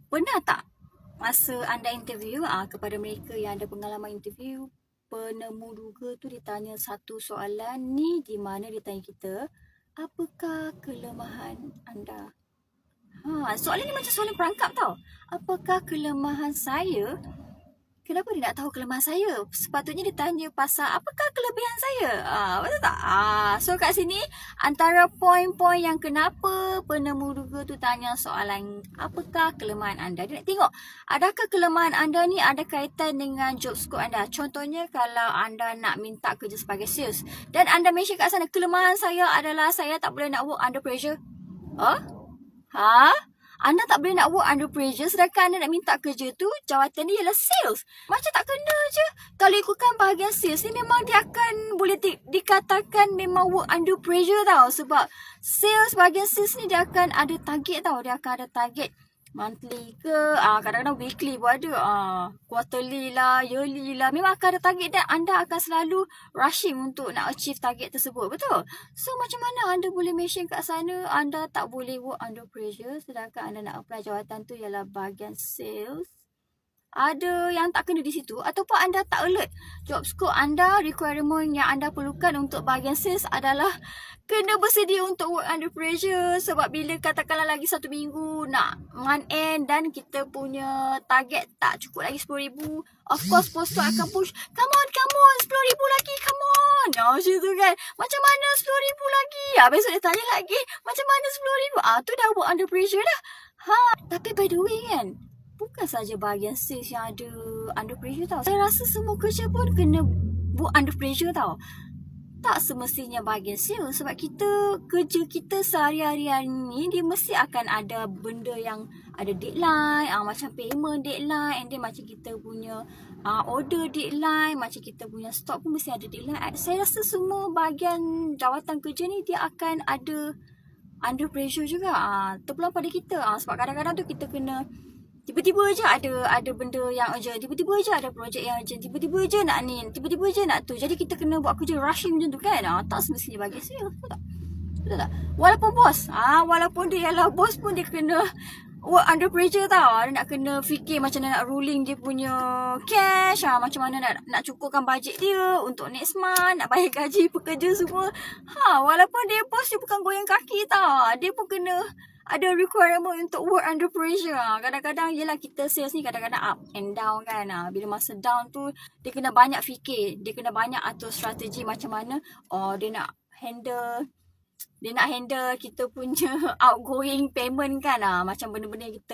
Pernah tak masa anda interview kepada mereka yang ada pengalaman interview, penemu duga tu ditanya satu soalan ni, di mana dia tanya kita, apakah kelemahan anda? Soalan ni macam soalan perangkap tau. Apakah kelemahan saya? Kenapa dia nak tahu kelemahan saya? Sepatutnya dia tanya pasal apakah kelebihan saya. Betul tak? So kat sini antara poin-poin yang kenapa penemu duga tu tanya soalan apakah kelemahan anda. Dia nak tengok adakah kelemahan anda ni ada kaitan dengan job scope anda. Contohnya kalau anda nak minta kerja sebagai sales dan anda mention kat sana kelemahan saya adalah saya tak boleh nak work under pressure. Anda tak boleh nak work under pressure sedangkan anda nak minta kerja tu jawatan dia ialah sales. Macam tak kena je. Kalau ikutkan bahagian sales ni memang dia akan boleh dikatakan memang work under pressure tau. Sebab sales, bahagian sales ni dia akan ada target tau. Dia akan ada target monthly ke, kadang-kadang weekly pun ada, quarterly lah, yearly lah. Memang akan ada target dan anda akan selalu rushing untuk nak achieve target tersebut. Betul? So macam mana anda boleh mention kat sana anda tak boleh work under pressure sedangkan anda nak apply jawatan tu ialah bahagian sales? Ada yang tak kena di situ ataupun anda tak alert. Job scope anda, requirement yang anda perlukan untuk bahagian sales adalah kena bersedia untuk work under pressure. Sebab bila katakanlah lagi 1 minggu nak month end dan kita punya target tak cukup lagi 10,000, of course bos tu akan push, come on 10,000 lagi, come on. Macam tu kan, macam mana 10,000 lagi? Besok dia tanya lagi, macam mana 10,000? Tu dah work under pressure dah. Tapi by the way kan, bukan saja bahagian sales yang ada under pressure tau. Saya rasa semua kerja pun kena work under pressure tau. Tak semestinya bahagian sales sebab kerja kita sehari-hari ni dia mesti akan ada benda yang ada deadline, macam payment deadline, and then macam kita punya order deadline, macam kita punya stok pun mesti ada deadline. Saya rasa semua bahagian jawatan kerja ni dia akan ada under pressure juga. Terpulang pada kita. Sebab kadang-kadang tu kita kena tiba-tiba je ada benda yang urgent, tiba-tiba je ada projek yang urgent, tiba-tiba je nak ni, tiba-tiba je nak tu. Jadi kita kena buat kerja rushing macam tu kan. Tak semestinya bagi sales. Betul tak? Walaupun bos, walaupun dia ialah bos pun dia kena work under pressure tau. Dia nak kena fikir macam mana nak ruling dia punya cash, macam mana nak cukupkan bajet dia untuk next month, nak bayar gaji pekerja semua. Walaupun dia bos, dia bukan goyang kaki tau. Dia pun kena ada requirement untuk work under pressure. Kadang-kadang yelah kita sales ni kadang-kadang up and down kan. Bila masa down tu dia kena banyak fikir, dia kena banyak atur strategi macam mana dia nak handle kita punya outgoing payment kan. Macam benda-benda kita